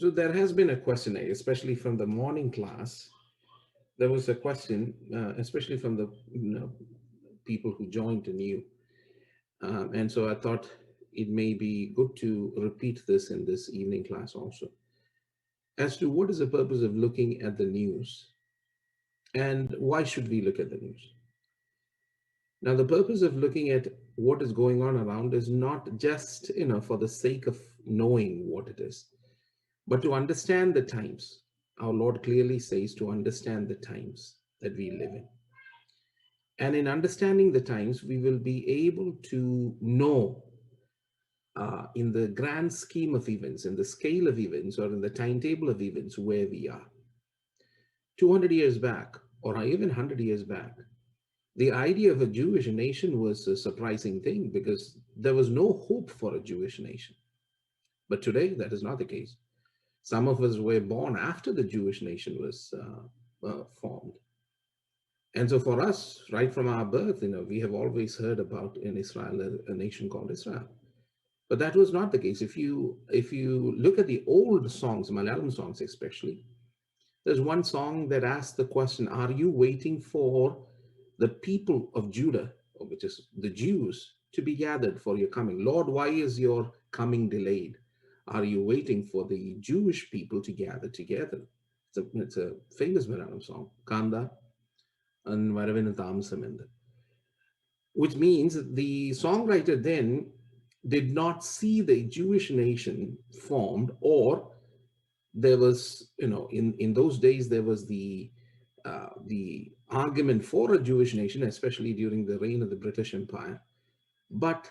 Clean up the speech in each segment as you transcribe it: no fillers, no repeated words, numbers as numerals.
So there has been a question, especially from the morning class. There was a question, especially from the people who joined anew. And so I thought it may be good to repeat this in this evening class also, as to what is the purpose of looking at the news and why should we look at the news. Now, the purpose of looking at what is going on around is not just, for the sake of knowing what it is, but to understand the times. Our Lord clearly says to understand the times that we live in. And in understanding the times, we will be able to know in the grand scheme of events, in the scale of events, or in the timetable of events where we are. 200 years back, or even 100 years back, the idea of a Jewish nation was a surprising thing because there was no hope for a Jewish nation. But today, that is not the case. Some of us were born after the Jewish nation was formed. And so for us, right from our birth, we have always heard about in Israel, a nation called Israel. But that was not the case. If you look at the old songs, Malayalam songs especially, there's one song that asks the question, are you waiting for the people of Judah, which is the Jews, to be gathered for your coming? Lord, why is your coming delayed? Are you waiting for the Jewish people to gather together? It's a famous Malayalam song, Kanda and Varavina Thamsamenda, which means the songwriter then did not see the Jewish nation formed, or there was, in those days, there was the argument for a Jewish nation, especially during the reign of the British Empire. But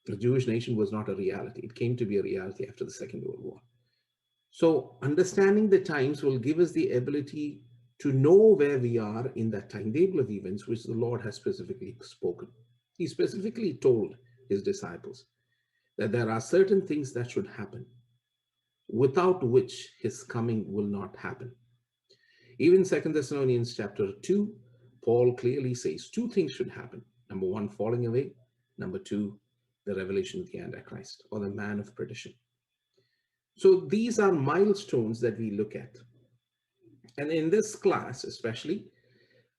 the Jewish nation was not a reality. It came to be a reality after the Second World War. So understanding the times will give us the ability to know where we are in that timetable of events which the Lord has specifically spoken. He specifically told his disciples that there are certain things that should happen, without which his coming will not happen. Even 2 Thessalonians chapter 2, Paul clearly says two things should happen. Number one, falling away. Number two, the revelation of the Antichrist, or the man of perdition. So these are milestones that we look at. And in this class, especially,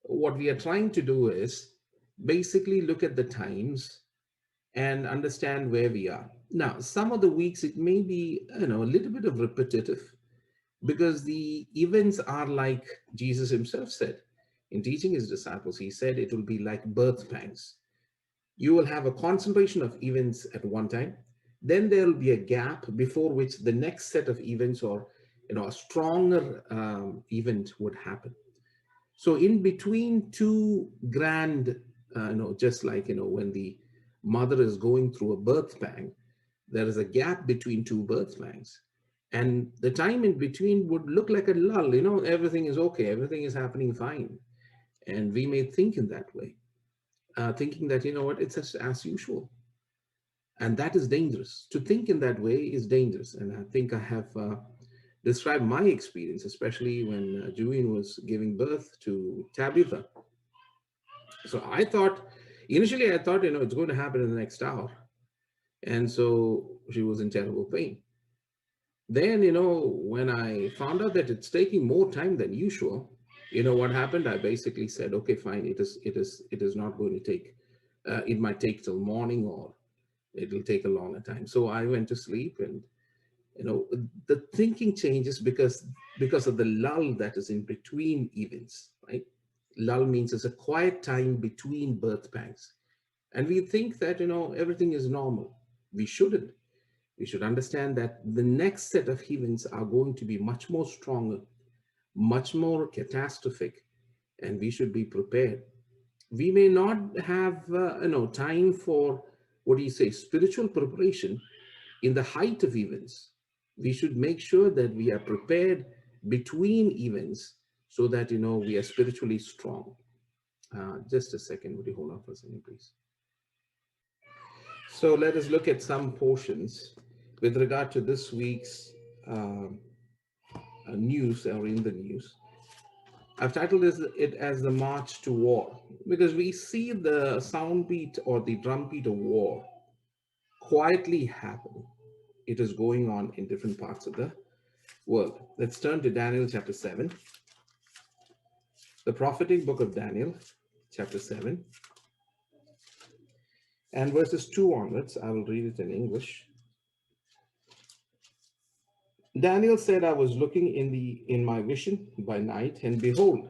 what we are trying to do is basically look at the times and understand where we are. Now, some of the weeks it may be, a little bit of repetitive, because the events are like Jesus himself said in teaching his disciples. He said it will be like birth pangs. You will have a concentration of events at one time, then there will be a gap before which the next set of events, or a stronger event would happen. So in between two grand, just like when the mother is going through a birth pang, there is a gap between two birth pangs. And the time in between would look like a lull, everything is okay, everything is happening fine. And we may think in that way, thinking that, it's just as usual. And that is dangerous. To think in that way is dangerous. And I think I have described my experience, especially when Julian was giving birth to Tabitha. So initially I thought, it's going to happen in the next hour. And so she was in terrible pain. Then, when I found out that it's taking more time than usual, what happened? I basically said, okay, fine. It is not going to take, it might take till morning, or it'll take a longer time. So I went to sleep, and, the thinking changes because of the lull that is in between events, right? Lull means it's a quiet time between birth pangs. And we think that, everything is normal. We shouldn't. We should understand that the next set of events are going to be much more stronger, much more catastrophic, and we should be prepared. We may not have, time for, what do you say, spiritual preparation in the height of events. We should make sure that we are prepared between events so that, we are spiritually strong. Just a second, would you hold on for a second, please? So let us look at some portions with regard to this week's news, or in the news. I've titled it as the March to War, because we see the sound beat or the drum beat of war quietly happening. It is going on in different parts of the world. Let's turn to Daniel chapter 7, the prophetic book of Daniel, chapter 7, and verses 2 onwards. I will read it in English. Daniel said, I was looking in my vision by night, and behold,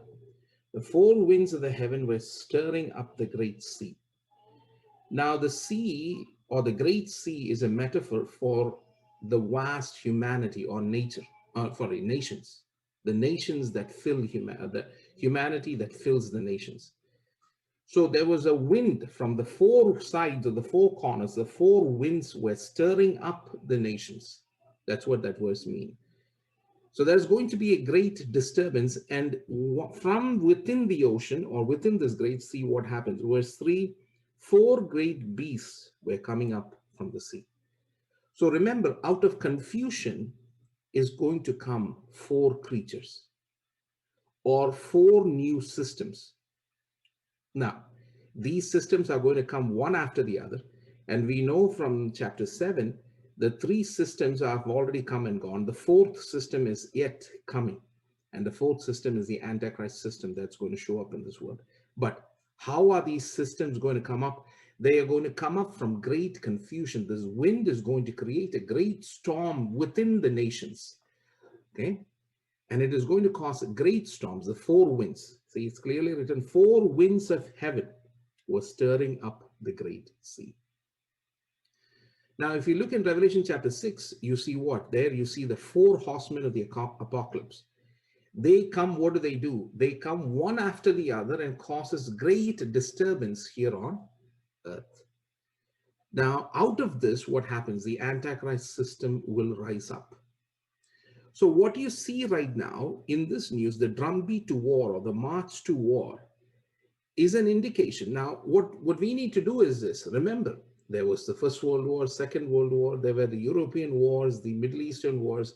the four winds of the heaven were stirring up the great sea. Now, the sea or the great sea is a metaphor for the vast humanity or nature, nations, the nations that fill the humanity that fills the nations. So there was a wind from the four sides of the four corners. The four winds were stirring up the nations. That's what that verse means. So there's going to be a great disturbance. And from within the ocean or within this great sea, what happens? Verse 3, four great beasts were coming up from the sea. So remember, out of confusion is going to come four creatures or four new systems. Now, these systems are going to come one after the other. And we know from chapter 7, the three systems have already come and gone. The fourth system is yet coming. And the fourth system is the Antichrist system that's going to show up in this world. But how are these systems going to come up? They are going to come up from great confusion. This wind is going to create a great storm within the nations. Okay? And it is going to cause great storms, the four winds. See, it's clearly written, four winds of heaven were stirring up the great sea. Now, if you look in Revelation chapter 6, you see what? There you see the four horsemen of the apocalypse. They come, what do? They come one after the other and causes great disturbance here on earth. Now, out of this, what happens? The Antichrist system will rise up. So what you see right now in this news, the drumbeat to war or the march to war, is an indication. Now, what we need to do is this. Remember, there was the First World War, Second World War, there were the European wars, the Middle Eastern wars.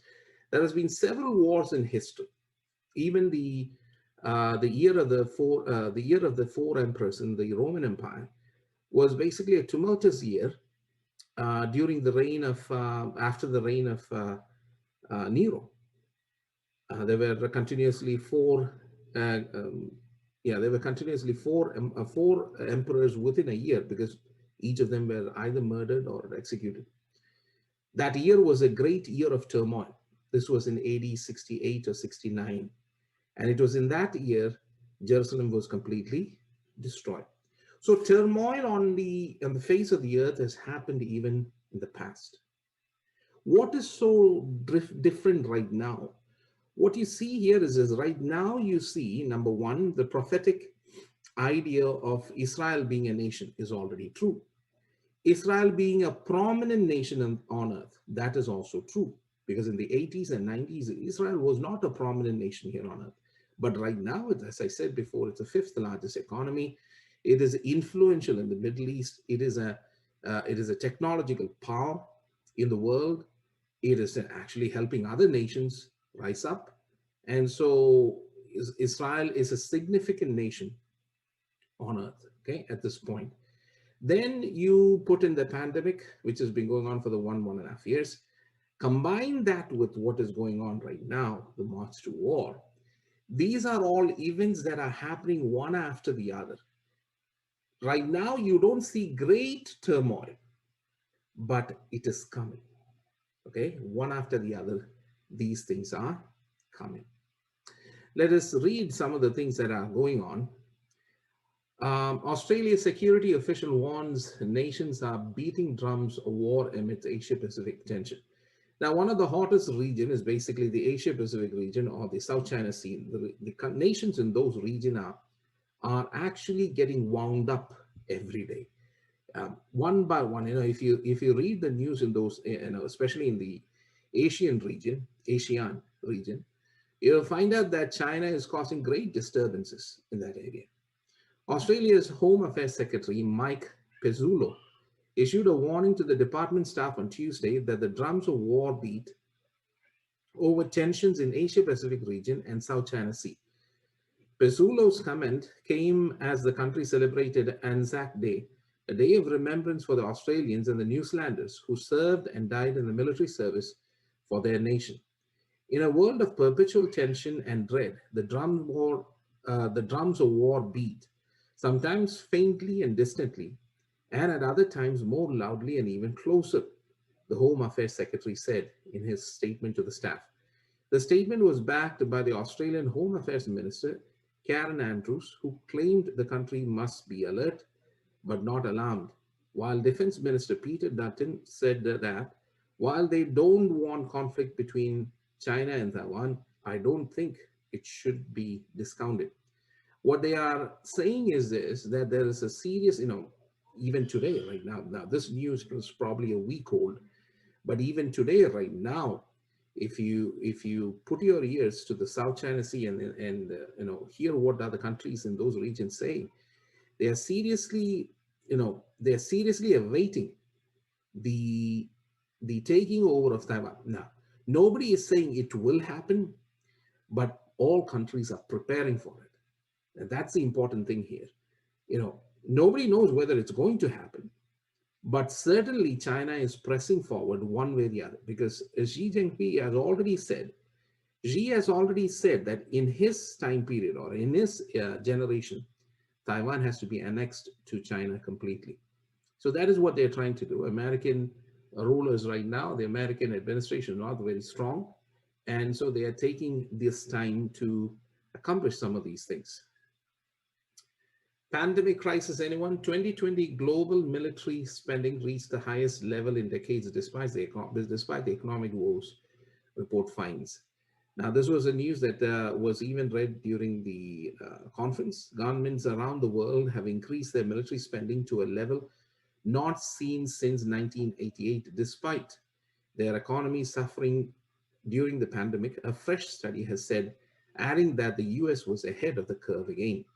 There has been several wars in history. Even the year of the four emperors in the Roman Empire was basically a tumultuous year during the reign of after the reign of Nero. There were continuously four emperors within a year, because each of them were either murdered or executed. That year was a great year of turmoil. This was in AD 68 or 69. And it was in that year Jerusalem was completely destroyed. So turmoil on the face of the earth has happened even in the past. What is so different right now? What you see here is right now you see, number one, the prophetic idea of Israel being a nation is already true. Israel being a prominent nation on earth, that is also true. Because in the 80s and 90s, Israel was not a prominent nation here on earth. But right now, as I said before, it's the fifth largest economy. It is influential in the Middle East. It is a technological power in the world. It is actually helping other nations rise up. And so Israel is a significant nation on earth, okay, at this point. Then you put in the pandemic, which has been going on for the 1.5 years. Combine that with what is going on right now, the march to war. These are all events that are happening one after the other. Right now, you don't see great turmoil, but it is coming. Okay, one after the other, these things are coming. Let us read some of the things that are going on. Australia's security official warns nations are beating drums of war amidst Asia-Pacific tension. Now, one of the hottest regions is basically the Asia-Pacific region or the South China Sea. The nations in those regions are actually getting wound up every day. One by one, if you read the news in those, especially in the ASEAN region, you'll find out that China is causing great disturbances in that area. Australia's Home Affairs Secretary, Mike Pezzullo, issued a warning to the department staff on Tuesday that the drums of war beat over tensions in Asia-Pacific region and South China Sea. Pezzullo's comment came as the country celebrated Anzac Day, a day of remembrance for the Australians and the New Zealanders who served and died in the military service for their nation. In a world of perpetual tension and dread, the drums of war beat, sometimes faintly and distantly, and at other times more loudly and even closer, the Home Affairs Secretary said in his statement to the staff. The statement was backed by the Australian Home Affairs Minister, Karen Andrews, who claimed the country must be alert but not alarmed, while Defense Minister Peter Dutton said that while they don't want conflict between China and Taiwan, I don't think it should be discounted. What they are saying is this, that there is a serious, even today, right now this news was probably a week old, but even today, right now, if you put your ears to the South China Sea and hear what other countries in those regions say, they are seriously, they are seriously awaiting the the taking over of Taiwan. Now, nobody is saying it will happen, but all countries are preparing for it, and that's the important thing here. Nobody knows whether it's going to happen, but certainly China is pressing forward one way or the other because Xi Jinping has already said. Xi has already said that in his time period or in his generation, Taiwan has to be annexed to China completely. So that is what they're trying to do. American rulers right now, the American administration is not very strong. And so they are taking this time to accomplish some of these things. Pandemic crisis, anyone? 2020 global military spending reached the highest level in decades despite the economic woes, report finds. Now, this was a news that was even read during the conference. Governments around the world have increased their military spending to a level not seen since 1988, despite their economy suffering during the pandemic. A fresh study has said, adding that the US was ahead of the curve again.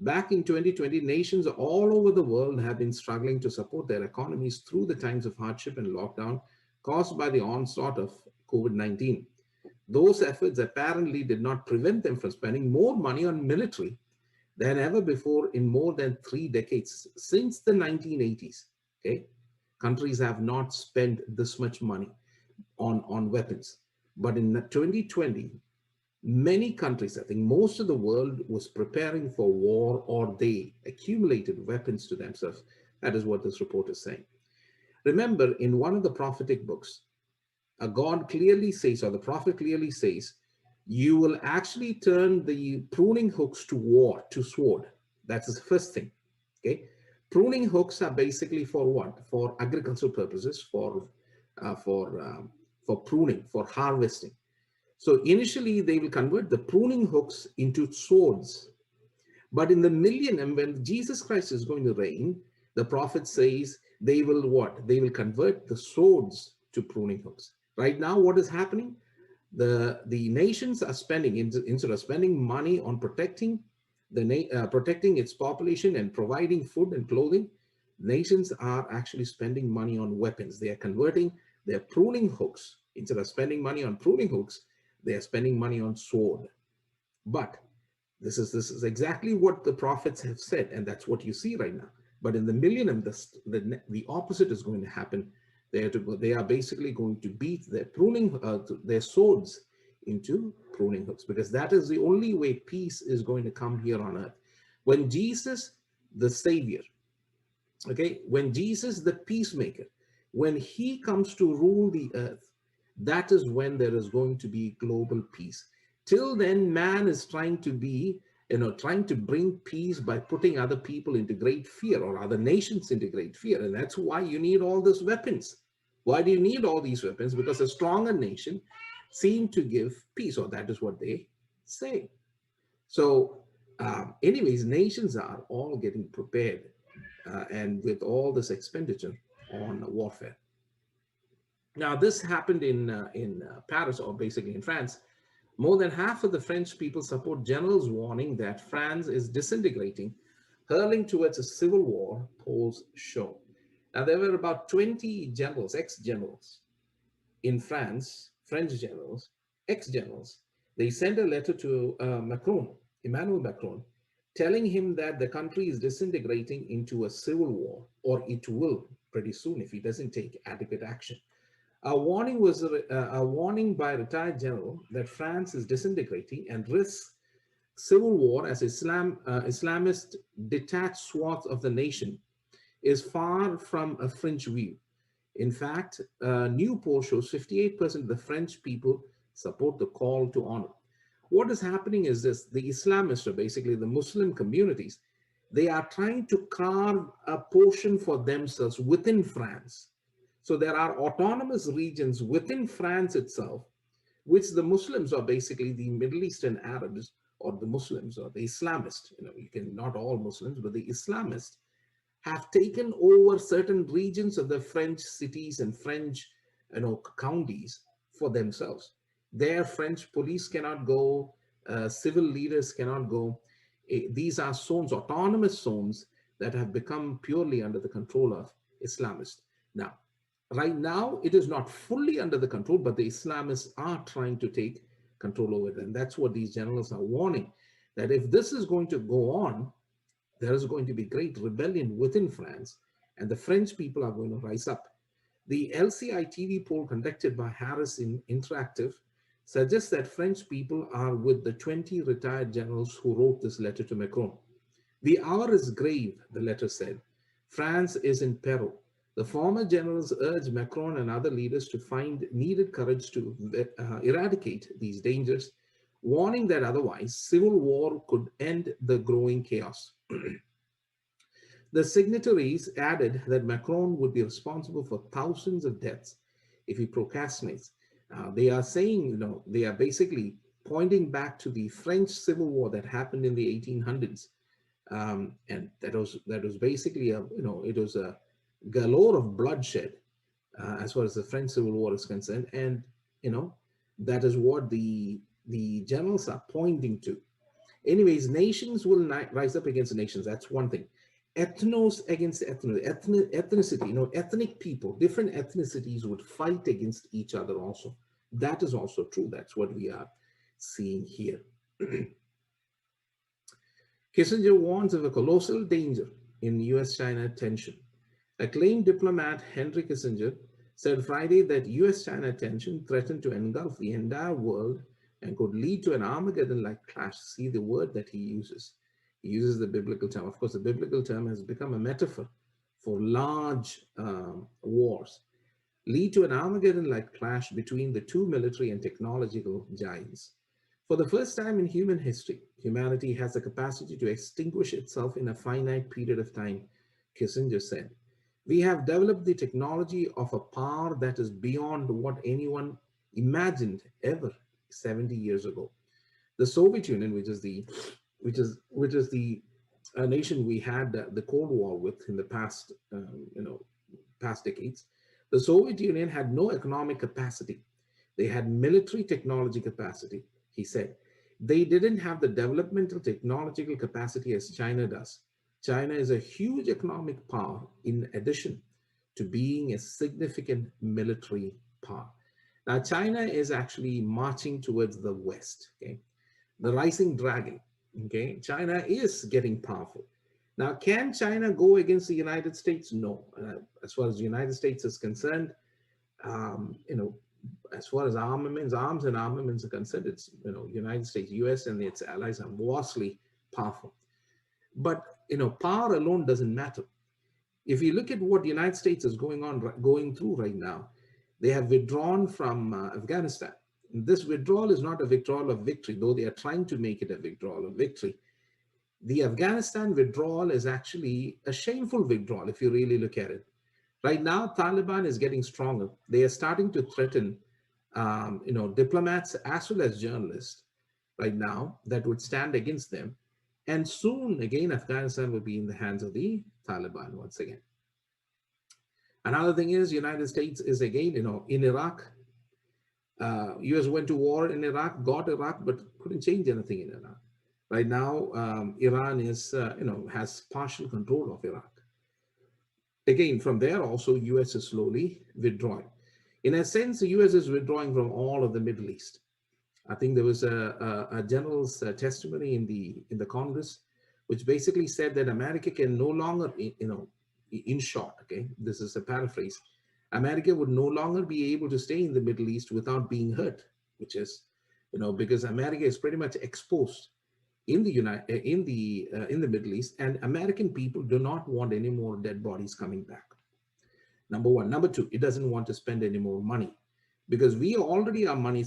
Back in 2020, nations all over the world have been struggling to support their economies through the times of hardship and lockdown caused by the onslaught of COVID-19. Those efforts apparently did not prevent them from spending more money on military than ever before in more than 3 decades. Since the 1980s, okay, countries have not spent this much money on weapons. But in 2020, many countries, I think most of the world, was preparing for war, or they accumulated weapons to themselves. That is what this report is saying. Remember, in one of the prophetic books, God clearly says, or the prophet clearly says, you will actually turn the pruning hooks to war, to sword. That's the first thing. Okay, pruning hooks are basically for what? For agricultural purposes, for pruning, for harvesting. So initially, they will convert the pruning hooks into swords. But in the millennium, when Jesus Christ is going to reign, the prophet says they will what? They will convert the swords to pruning hooks. Right now, what is happening? The nations are spending, instead of spending money on protecting protecting its population and providing food and clothing, nations are actually spending money on weapons. They are converting their pruning hooks. Instead of spending money on pruning hooks, they are spending money on sword. But this is exactly what the prophets have said, and that's what you see right now. But in the millennium, the opposite is going to happen. They are basically going to beat their their swords into pruning hooks, because that is the only way peace is going to come here on earth. When Jesus, the Savior, okay, when Jesus, the peacemaker, when he comes to rule the earth, that is when there is going to be global peace. Till then, man is trying to trying to bring peace by putting other people into great fear, or other nations into great fear. And that's why you need all these weapons. Why do you need all these weapons? Because a stronger nation seem to give peace, or that is what they say. So anyways, nations are all getting prepared and with all this expenditure on warfare. Now, this happened in Paris, or basically in France. More than half of the French people support generals' warning that France is disintegrating, hurling towards a civil war, polls show. Now, there were about 20 generals, ex-generals in France, French generals, ex-generals. They sent a letter to Emmanuel Macron, telling him that the country is disintegrating into a civil war, or it will pretty soon if he doesn't take adequate action. A warning by a retired general that France is disintegrating and risks civil war as Islamist detached swath of the nation is far from a fringe view. In fact, a new poll shows 58% of the French people support the call to honor. What is happening is this: the Islamists, or basically the Muslim communities, they are trying to carve a portion for themselves within France. So there are autonomous regions within France itself, which the Muslims, or basically the Middle Eastern Arabs, or the Muslims, or the Islamists, you can, not all Muslims, but the Islamists have taken over certain regions of the French cities and French, counties for themselves. Their French police cannot go, civil leaders cannot go. These are zones, autonomous zones, that have become purely under the control of Islamists. Now, right now, it is not fully under the control, but the Islamists are trying to take control over it. And that's what these generals are warning, that if this is going to go on, there is going to be great rebellion within France, and the French people are going to rise up. The LCI TV poll conducted by Harris Interactive suggests that French people are with the 20 retired generals who wrote this letter to Macron. The hour is grave, the letter said. France is in peril. The former generals urge Macron and other leaders to find needed courage to eradicate these dangers, warning that otherwise civil war could end the growing chaos. The signatories added that Macron would be responsible for thousands of deaths if he procrastinates. They are saying, they are basically pointing back to the French Civil War that happened in the 1800s, and that was basically it was a galore of bloodshed as far as the French Civil War is concerned, and that is what the generals are pointing to. Anyways, nations will rise up against nations. That's one thing. Ethnos against ethnos, ethnicity, ethnic people, different ethnicities would fight against each other also. That is also true. That's what we are seeing here. Kissinger warns of a colossal danger in US-China tension. Acclaimed diplomat Henry Kissinger said Friday that US-China tension threatened to engulf the entire world and could lead to an Armageddon-like clash. See the word that he uses. He uses the biblical term. Of course, the biblical term has become a metaphor for large wars. Lead to an Armageddon-like clash between the two military and technological giants. For the first time in human history, humanity has the capacity to extinguish itself in a finite period of time, Kissinger said. We have developed the technology of a power that is beyond what anyone imagined ever 70 years ago. The Soviet Union, which is the nation we had the Cold War with in the past, past decades, the Soviet Union had no economic capacity. They had military technology capacity, he said. They didn't have the developmental technological capacity as China does. China is a huge economic power in addition to being a significant military power. Now, China is actually marching towards the West, okay? The rising dragon, okay? China is getting powerful. Now, can China go against the United States? No. As far as the United States is concerned, as far as arms and armaments are concerned, it's, United States, US and its allies are vastly powerful. But, power alone doesn't matter. If you look at what the United States is going through right now, they have withdrawn from Afghanistan. This withdrawal is not a withdrawal of victory, though they are trying to make it a withdrawal of victory. The Afghanistan withdrawal is actually a shameful withdrawal if you really look at it. Right now, Taliban is getting stronger. They are starting to threaten, diplomats as well as journalists right now that would stand against them. And soon, again, Afghanistan will be in the hands of the Taliban once again. Another thing is, United States is again, in Iraq. US went to war in Iraq, got Iraq, but couldn't change anything in Iraq. Right now, Iran is, has partial control of Iraq. Again, from there also, US is slowly withdrawing. In a sense, the US is withdrawing from all of the Middle East. I think there was a general's testimony in the Congress, which basically said that America can no longer, in short, okay, this is a paraphrase, America would no longer be able to stay in the Middle East without being hurt, which is, because America is pretty much exposed in the in the Middle East, and American people do not want any more dead bodies coming back. Number one. Number two, it doesn't want to spend any more money because we already are money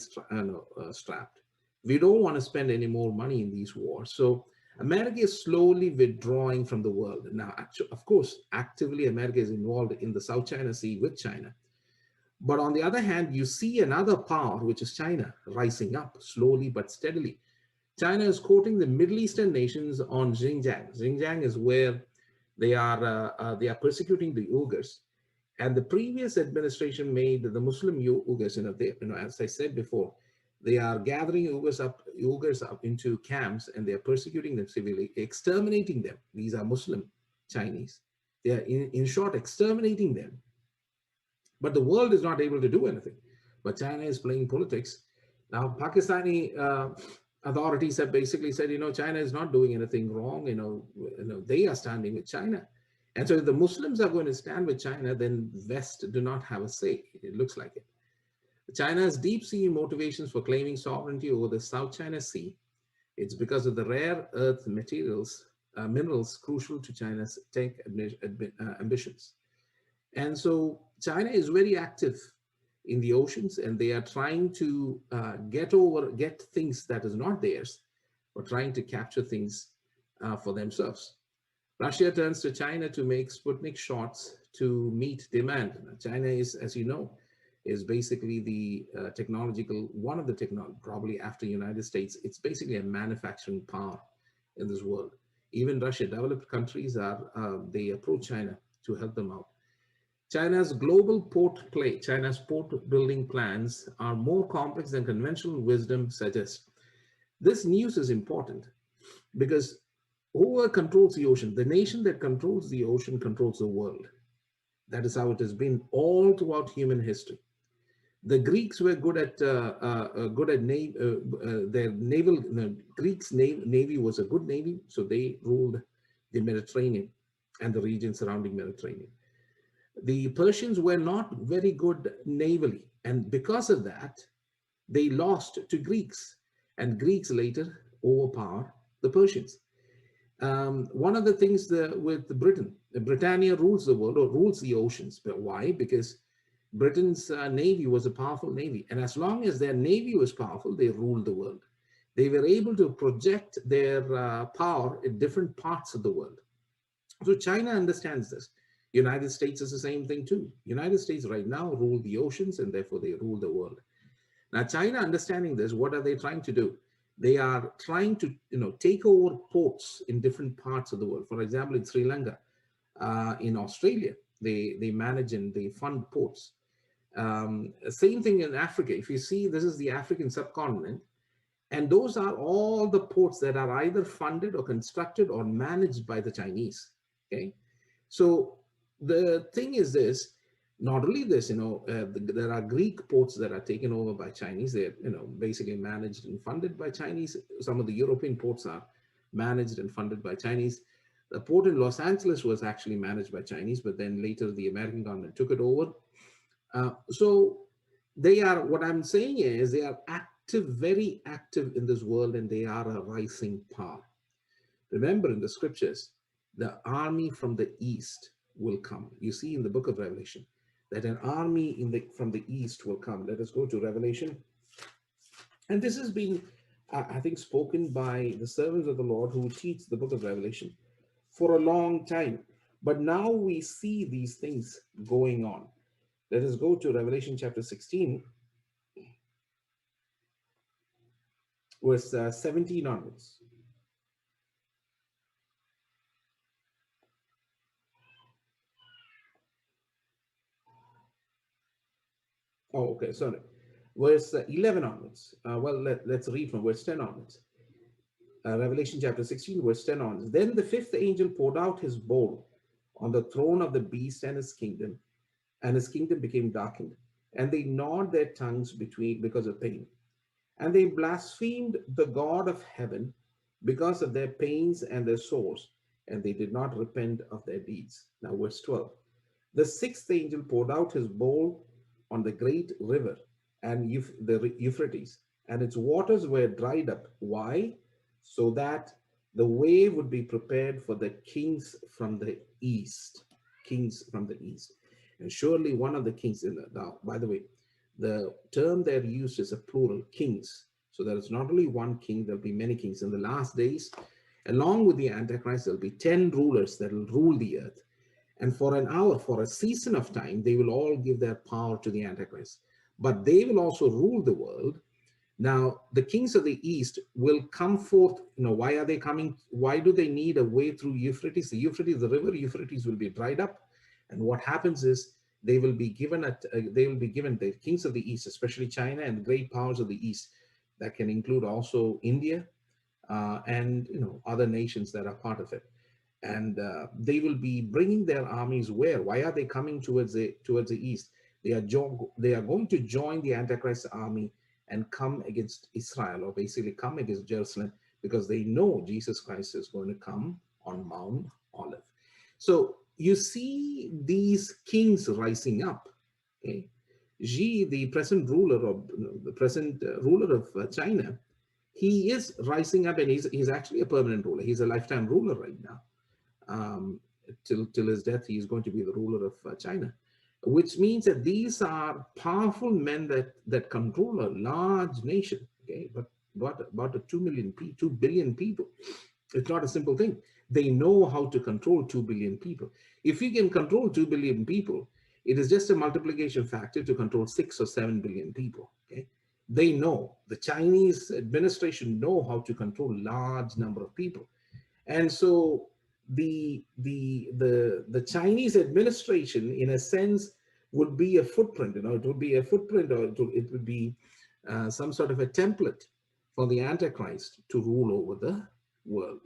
strapped. We don't want to spend any more money in these wars. So America is slowly withdrawing from the world. Now, actually, of course, actively America is involved in the South China Sea with China. But on the other hand, you see another power, which is China, rising up slowly but steadily. China is quoting the Middle Eastern nations on Xinjiang. Xinjiang is where they are persecuting the Uyghurs. And the previous administration made the Muslim Uyghurs, as I said before, they are gathering Uyghurs up into camps, and they are persecuting them severely, exterminating them. These are Muslim Chinese. They are, in short, exterminating them. But the world is not able to do anything. But China is playing politics. Now, Pakistani authorities have basically said, China is not doing anything wrong. They are standing with China. And so if the Muslims are going to stand with China, then West do not have a say. It looks like it. China's deep-sea motivations for claiming sovereignty over the South China Sea, it's because of the rare earth minerals crucial to China's tech ambitions. And so China is very active in the oceans, and they are trying to get things that is not theirs, or trying to capture things for themselves. Russia turns to China to make Sputnik shots to meet demand. China is, as you know, is basically the one of the technology, probably after United States, it's basically a manufacturing power in this world. Even Russia, developed countries they approach China to help them out. China's port building plans are more complex than conventional wisdom suggests. This news is important because whoever controls the ocean, the nation that controls the ocean controls the world. That is how it has been all throughout human history. The Greeks were good at their naval. The Greeks' navy was a good navy, so they ruled the Mediterranean and the region surrounding Mediterranean. The Persians were not very good navally, and because of that, they lost to Greeks, and Greeks later overpowered the Persians. One of the things with Britain, Britannia rules the world, or rules the oceans. But why? Because Britain's navy was a powerful navy. And as long as their navy was powerful, they ruled the world. They were able to project their power in different parts of the world. So China understands this. United States is the same thing too. United States right now rule the oceans, and therefore they rule the world. Now, China understanding this, what are they trying to do? They are trying to, take over ports in different parts of the world. For example, in Sri Lanka, in Australia, they manage and they fund ports. Same thing in Africa. If you see, this is the African subcontinent, and those are all the ports that are either funded or constructed or managed by the Chinese. Okay, so the thing is this. Not only this, there are Greek ports that are taken over by Chinese. They're, basically managed and funded by Chinese. Some of the European ports are managed and funded by Chinese. The port in Los Angeles was actually managed by Chinese, but then later the American government took it over. So they are, what I'm saying is they are active, very active in this world, and they are a rising power. Remember in the scriptures, the army from the east will come. You see in the book of Revelation, that an army from the east will come. Let us go to Revelation. And this has been, I think, spoken by the servants of the Lord who teach the book of Revelation for a long time. But now we see these things going on. Let us go to Revelation chapter 16, verse 17 onwards. Oh, okay, sorry. Verse 11 onwards. Let's read from verse 10 onwards. Revelation chapter 16, verse 10 onwards. Then the fifth angel poured out his bowl on the throne of the beast and his kingdom became darkened, and they gnawed their tongues because of pain. And they blasphemed the God of heaven because of their pains and their sores, and they did not repent of their deeds. Now, verse 12. The sixth angel poured out his bowl on the great river and the Euphrates, and its waters were dried up. Why? So that the way would be prepared for the kings from the east. Kings from the east. And surely one of the kings in the, now, by the way, the term there used is a plural, kings. So there is not only one king, there'll be many kings. In the last days, along with the Antichrist, there'll be 10 rulers that will rule the earth. And for an hour, for a season of time, they will all give their power to the Antichrist. But they will also rule the world. Now, the kings of the east will come forth. Why are they coming? Why do they need a way through Euphrates? The Euphrates, the river Euphrates will be dried up. And what happens is they will be given the kings of the east, especially China and the great powers of the east, that can include also India, and other nations that are part of it. And they will be bringing their armies where? Why are they coming towards the east? They are going to join the Antichrist army and come against Israel, or basically come against Jerusalem, because they know Jesus Christ is going to come on Mount Olive. So you see these kings rising up. Okay, Xi, the present ruler of China, he is rising up, and he's actually a permanent ruler. He's a lifetime ruler right now. Till his death, he is going to be the ruler of China, which means that these are powerful men that control a large nation. Okay, but about 2 billion people. It's not a simple thing. They know how to control 2 billion people. If you can control 2 billion people, it is just a multiplication factor to control 6 or 7 billion people. Okay, they know, the Chinese administration know how to control large number of people. And so the Chinese administration, in a sense, would be a footprint. It would be a footprint, or it would be some sort of a template for the Antichrist to rule over the world.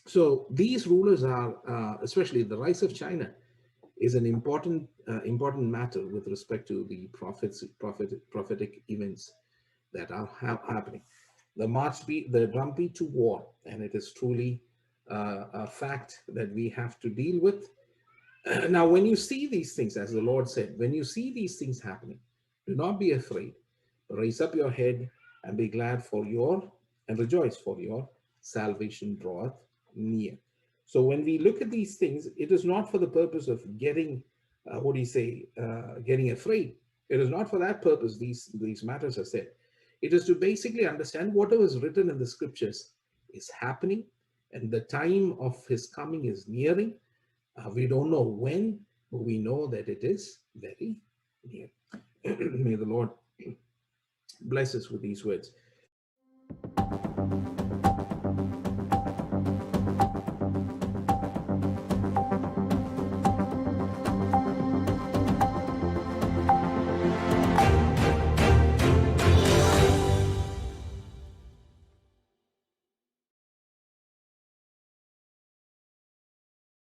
So these rulers are, especially the rise of China, is an important matter with respect to the prophetic events that are happening. The drum beat to war, and it is truly a fact that we have to deal with. Now, when you see these things, as the Lord said, when you see these things happening, do not be afraid. Raise up your head and be glad and rejoice, for your salvation draweth near. So when we look at these things, it is not for the purpose of getting, getting afraid. It is not for that purpose these matters are said. It is to basically understand whatever is written in the scriptures is happening, and the time of his coming is nearing. We don't know when, but we know that it is very near. May the Lord bless us with these words.